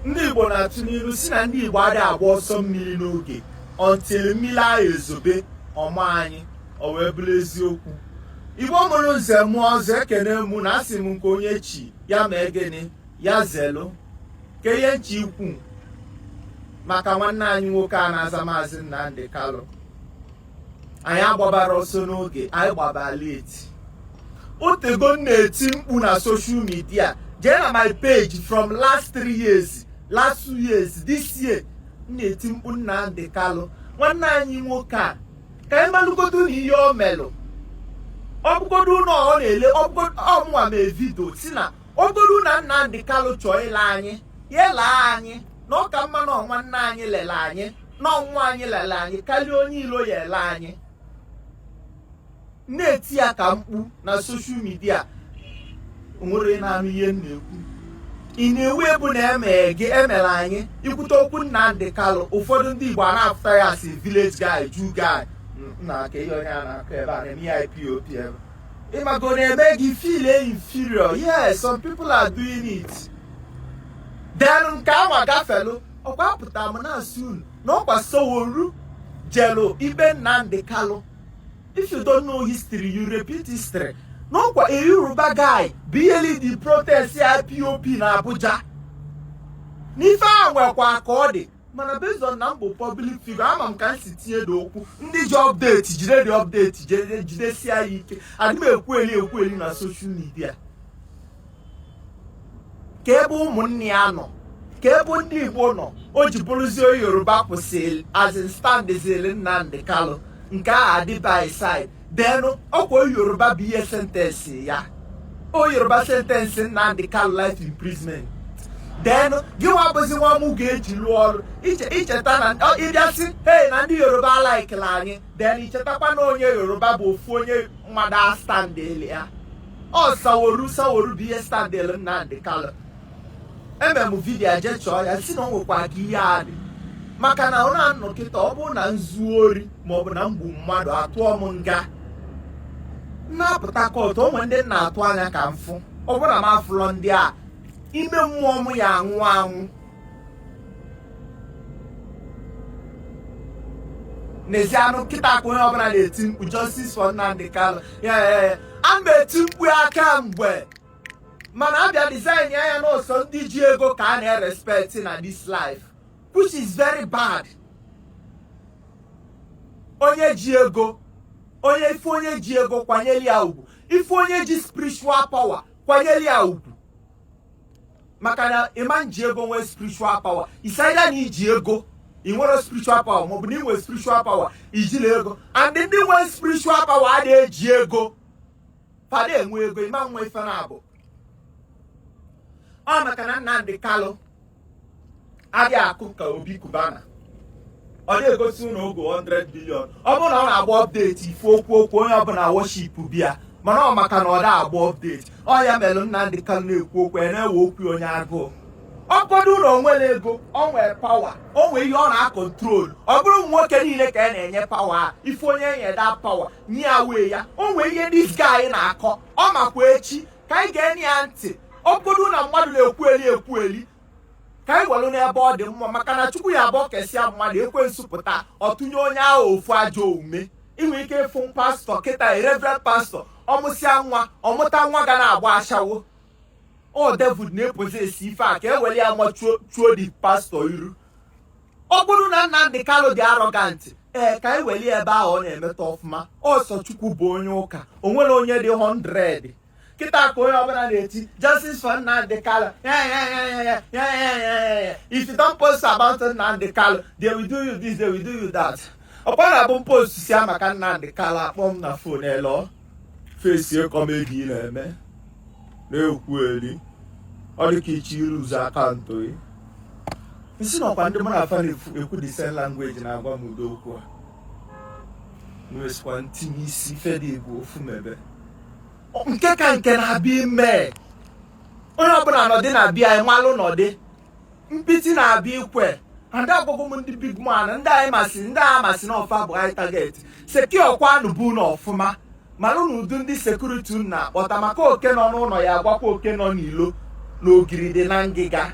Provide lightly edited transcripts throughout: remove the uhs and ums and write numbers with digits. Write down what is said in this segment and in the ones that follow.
Ndị Igbo na-atụ n'ilu si na ndị Igbo adịghị agba ọsọ mmiri n'oge until mmiri ahụ ezobe ọma anyị o wee bụrụ eziokwu. Igbo mụrụ nze mụọ ọzọ ekene mụ na asị m nke onye chi ya mee gịnị ya zelu ka ihe nchi ikwu maka nwanne anyị nwoke a na-aza Maazị Nnamdi Kalụ. Anyị agbabara ọsọ n'oge, anyị gbaba late. Otego m na-eti mkpu na social media, jee na my page from last 3 years, last 2 years, this year m na-eti mkpu Nnamdi Kalụ nwanne anyị nwoke a ka anyị malụgodu na ihe o melụ. Ọ bụgodu na ọ na-ele ọmụnwa mee vidio si na ogodu na Nnamdi Kalụ chọọ ile anyị ya laa anyị na ọ ka mma na nwanne anyị lele anyị na ọnwụ anyị lele anyị karịa onye ilo ya ele anyị. Na-eti ya ka mkpu na soshal midia nwere na-anụ ihe m na-ekwu. Ị na-ewe bụ na emere anyị ikwute okwu Nnamdi Kalụ. Ụfọdụ ndị Igbo a na-afụta ya si village guy, Jew guy na ka ihe onye a na-akọ ebe a na-eme IPOP ebe ịmago na-eme gị feel inferior. Yes, some people are doing it. Then nke anwa gafelu ọkwa pụta m na-asị unu na ọkwa Sowolu jelu ikpe Nnamdi Kalụ. If you don't know history, you repeat history. No, a Yoruba guy barely the protest IPOP na Abuja. Nifa nwekwa ka ọ dị mana based on number public figure ama m ka nsi tinye okwu ndị ji update jide the update jidesi ya ike. Adị m ekwu eli na social media. Ka ebe ụmụnne ya nọ, ka ebe ndị Igbo nọ, o ji bụrụzie Yoruba kwụsịrị as in stand zile Nnamdi Kalụ. Nke a diba side then ọkwa Yoruba bụ ihe sentence ya. O Yoruba sentence Nnamdi Kalụ life imprisonment. Then gị wabụzi nwa mụ ga-eji lụọ ọrụ icheta na ịbịasị hey na ndị Yoruba laikila anyị then ichetakwa na onye Yoruba bụ ofu onye mmadụ standeli ya. Ọ Sowolu bụ ihe standeli Nnamdi Kalụ. Eme m vidiyo je chọọ ya si na o nwekwa ka ihe a dị maka na ọ na-anọ kịta ọ bụrụ na nzu ori maọbụ na mgbu mmadụ atụọ m nga na-apụta kọtụ onwe ndị na-atụ anya ka mfụ ọ bụrụ na m afụlọ ndị a ime mmụọ m ya anwụ anwụ. N'ezie anụ kịta ka onye ọbụla na-eti mkpu justice for Nnamdi Kalụ a na-eti mkpu ya kemgbe mana abịa design ya n'ụsọ ndị ji ego ka a na-erespect na this life, which is very bad. Onye ji ego, ife onye ji ego kwanyeli ya ugwu. Ife onye ji spiritual power kwanyeli ya ugwu. Maka na ịma ji ego nwee spiritual power. Isaida na iji ego, ị nwere spiritual power maọbụ na ị nwere spiritual power ijili ego. And ndị nwee spiritual power adịghị eji ego. Fada enwe ego, ịma nwe ife na abụ. Ọ maka na Nnamdi Kalụ adị akụ ka Obi Kubana. Ọ na-egosi ụlọ ogo 100 billion. Ọ bụrụ na ọ na-agba update ife okwu onye ọbụla worship bịa mana ọ maka na ọ da-agba update. Ọ ya mere Nnamdi Kalụ na-ekwu okwu na-ewe okwu onye agụụ. Ọ kwado ụlọ onwere ego, ọ nwere power, o nwere ihe ọ na-akọntrol. Ọ bụrụ nwoke niile ka a na-enye power ife onye nyeda power nye ya wee ya. O nwere ihe this guy na-akọ ọ makwa echi ka anyị ga-enye ya ntị. Ọ kwado na mmadụ na-ekwu eli ka anyị gwalụ n'ebe ọ dị mma maka na Chukwu ya abụọ kesịa mmadụ ekwensu pụta ọtụnye onye ahụ ofu ajọ omume. Inwe ike ịfụ pastọ kịta reverend pastọ ọmụsịa nwa ọmụta nwa ga na-agba ashawo. O David na-epozesi ife a ka ewere ya nwa chuo dị pastọ iru. Ọ bụrụ na Nnamdi Kalụ dị arrogant ka anyị were ebe ahụ ọ na-emeta ọfụma. Ọsọ Chukwu bụ onye ụka, o nwere onye dị 100. Kita ka onye ọbụla na-eti justice for Nnamdi Kalụ. If you don't post about Nnamdi Kalụ, they will do you this, they will do you that. Ọkwa na-abụ post si maka Nnamdi Kalụ akpọ m na phone elo face comedy na-eme na-ekwu eli ọ dị ka ichi iruzu akaụntụ gị. Isi na ọkwa ndị mụ na afa na-ekwu the same language na-agwa m udo okwu a nwesịkwa ntinye isi fede Igbo ofu mebe nke ka nke na-abịa ime onye ọbụla nọdị na-abịa anyị malụ nọdị mpịtị na-abịa ikwe ndị agbụgbọ m ndị big man ndị anyị masị na ọfa bụ anyị target secure kwanụ bụ na ọfụma malụ na ụdị ndị sekuriti na-akpọta maka oke nọ n'ụlọ ya agwakwa oke nọ n'ilo n'ogiri dị na ngịga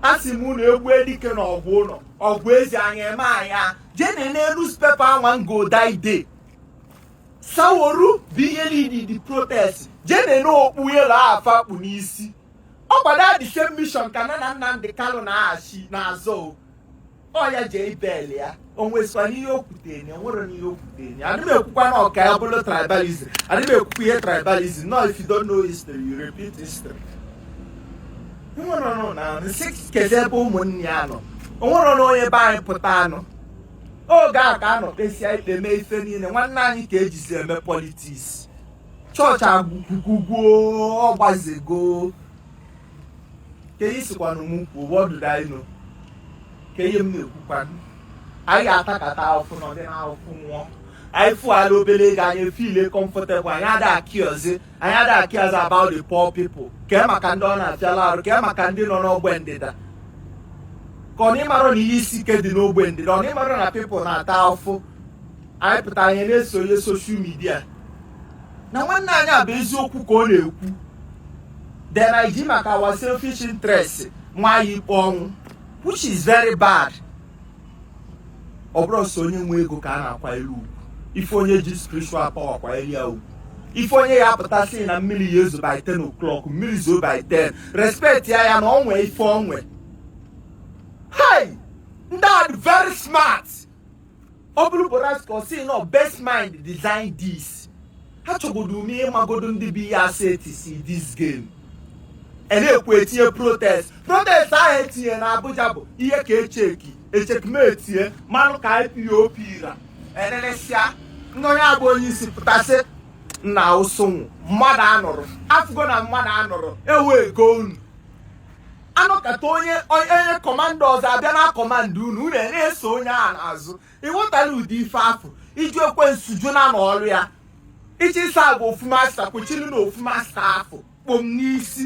asị m na egwu edike na ọgwụ ụlọ ọgwụ ezi anya eme anya jee na newspaper anwa ngo daide saworu bụ ihe lidi di protest jee na okpu yelo afa kpu n'isi ọkwado the same mission ka na Nnamdi Kanu na-achị n'azụ ya jee ibel ya onwesịkwa n'ihe okwuteni onwere n'ihe okwuteni adị m ekwukwa na ọka ya bụrụ tribalism adị m ekwukwa ihe tribalism no if you don't know history you repeat history nwere na nsị kezi ebe ụmụnne ya nọ onwere na onye be anyị pụta anụ oge a ka anọ kpesia ikpe mee ife niile nwanne anyị ka ejizi eme politiks chọọchị agwụkwugwuo ọgbazego ka ihe sikwanụ m kwuo wọdụdaino ka ihe m na-ekwukwanụ anyị atakata ahụfụ na ọdị n'ahụfụ nwụọ anyị fụala obere ego anyị efile comfortable anyị ada akịọzi about the poor people kee maka ndị ọ na-afịala arụ kee maka ndị nọ n'ogbe ndịda ka ọ n'ịmara na ihe isi ike dị n'ogbe ndịda ọ n'ịmara na people na-ata ahụfụ anyị pụtara anyị na-esonye social media na nwanne anyị a bụ eziokwu ka ọ na-ekwu then anyị ji maka our selfish interest nwa anyị ikpe ọnwụ which is very bad. Ọ bụrụ sọ onye nwe ego ka a na-akwanyere ugwu ife onye ji spiritual power kwanyere ya ugwu ife onye ya apụtasị na mmiri ya ezo by 10 o'clock mmiri zo by 10 respect ya na onwe ife onwe hey ndị a very smart ọ bụrụ Borasco si no best mind design this ha chọgodo ume ịmagodo ndị bi ya aseti this game na-ekwu etinye protest ahụ etinye na Abuja bụ ihe ka echekmetie mmanụ ka IPOP ra enenesia ndị onye abụ onye isi pụtasị nna ụsụnwụ mmadụ anụrụ afugo na mmadụ anụrụ ewe go unu anụkata onye kọmanda ọzọ abịa na kọmanda unu na-eso onye a n'azụ ịghọtala ụdị ife afọ iji ekwensu juna na ọrụ ya ichi isa agwa ofu masta kwechiri na ofu masta afọ kpom n'isi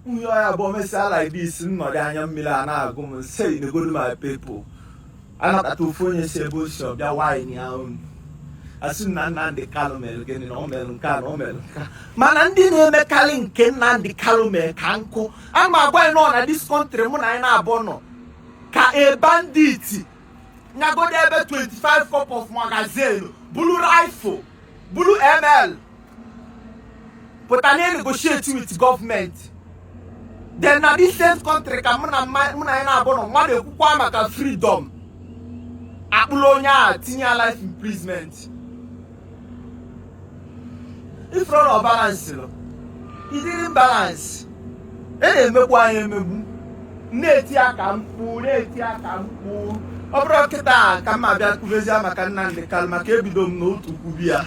nwunye ọya bụ omesịa like this nnọdụ anya mmiri a na-agụ m say the good my people anakata ofu onye si ebe osi ọbịa wine ya unu asị na Nnamdi Kanu mere gịnị na o mere nke a na o mere nke a mana ndị na-emekarị nke Nnamdi Kanu mere ka nkụ ama agwa anyị nọ na this country mụ na anyị na-abụ nọ ka a bandit nyagode ebe 25 cup of magazine bulu rifle bulu ml pụta na negotiate with government. Then na this same country ka mụ na anyị na-abụ nọ mmadụ ekwukwa maka freedom akpụrụ onye a tinye life imprisonment ifro na balance lo it didn't balance na-emegbu anyị emegbu na-eti aka mkpu ọ bụrụ kịta ka m abịa kwubezie maka Nnamdi Kanu maka ebido m n'otu kwubi ya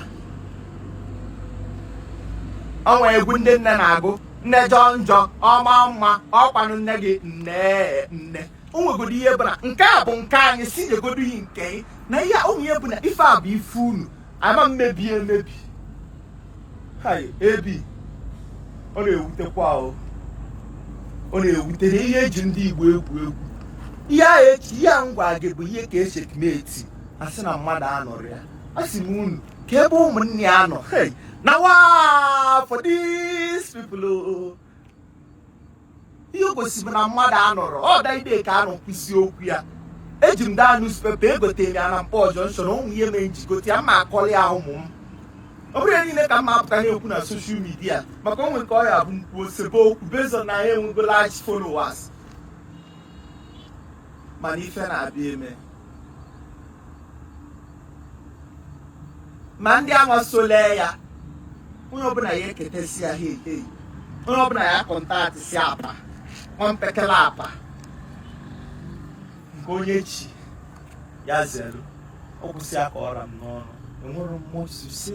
ọnwa egwu ndị nne na-agụ nne jọ njọ ọma mma ọkwanụ nne gị nne o nwegodo ihe bụ na nke a bụ nke anyị si nyegodo ihe nke na ihe ụmụ ihe bụ na ife a bụ ife unu ama mmebi ebi ọ na-ewutekwa ọ na-ewute na ihe eji ndị Igbo egwu ihe a echi ihe a ngwa gị bụ ihe ka echekmeti asị na mmadụ anọrọ ya asị m unu ka ebe ụmụnne ya nọ now for these people ihe gosibụ na mmadụ anọrọ ọ daide ka anọ kwụsị okwu ya eji m daa newspaper egotere ya na Mkpọ Junction ụmụ ihe mee njigote ya mma akọli ya ụmụ m ọ bụrụ niile ka mma apụta na-ekwu na social media maka onwe nke ọ ya bụ mkpu osebe okwu bezon na ya enwego large followers mana ife na-abịa eme ma ndị anwa sole ya onye ọbụla ya eketesi ya onye ọbụla ya kọntaktị si apa mpekele apa nke onye chi ya zelu ọkwụsị aka ọra m n'ọnụ enwere mmụọsusi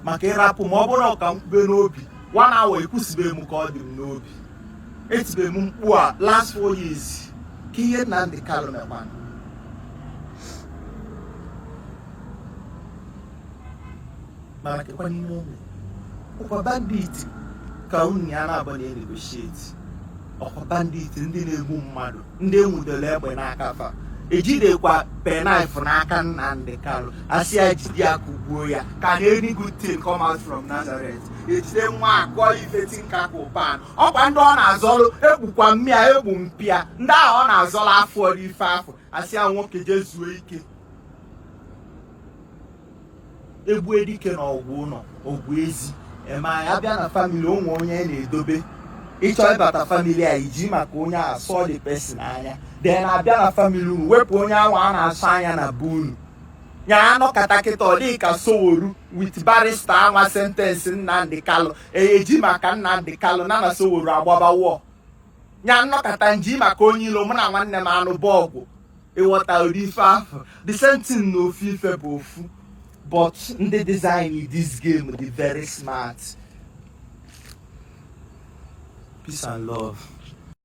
maka ịrapụ ma ọ bụrụ ọka mkpube n'obi 1 hour ekwusibe m ka ọ dị m n'obi etibe m mkpu a last 4 years ka ihe Nnamdi Kanu mekwana mana kekwa n'ime ụmụ ọkwa bandit ka unu ya na-abụ na-negotiate ọkwa bandit ndị na-egbu mmadụ ndị enwudere egbe n'aka fa ejidekwa penknife n'aka Nnamdi Kanu asị ya jide ya kugbuo ya. Can any good thing come out from Nazareth? Ejide nwa akọ ifeti nkakụ pan. Ọkwa ndị ọ na-azọlụ egbukwa mmịa egbu mpịa. Ndị ahụ ọ na-azọlụ afọ dị ife afọ asị ya nwoke jezuo ike. Egbu edike na ọgwụ ụlọ ọgwụ ezi ema ya bịa na famili onwe onye na-edobe. Ịchọ ịbata famili a iji maka onye a sọ the person anya. Then abịa na famili unu wepụ onye ahụ a na-asọ anya na be unu. Nya anọkata kịta ọ dịghị ka Soworu with barista anwa sentence Nnamdi Kanu eji maka Nnamdi Kanu na Soworu agbaba wọ. Nya nnọkata nji maka onye ilo mụ na nwanne m anụ bọọgwụ ịghọta ụdị ife afọ. The same thing na ofu ife bụ ofu. But ndị design this game dị very smart. Peace and love.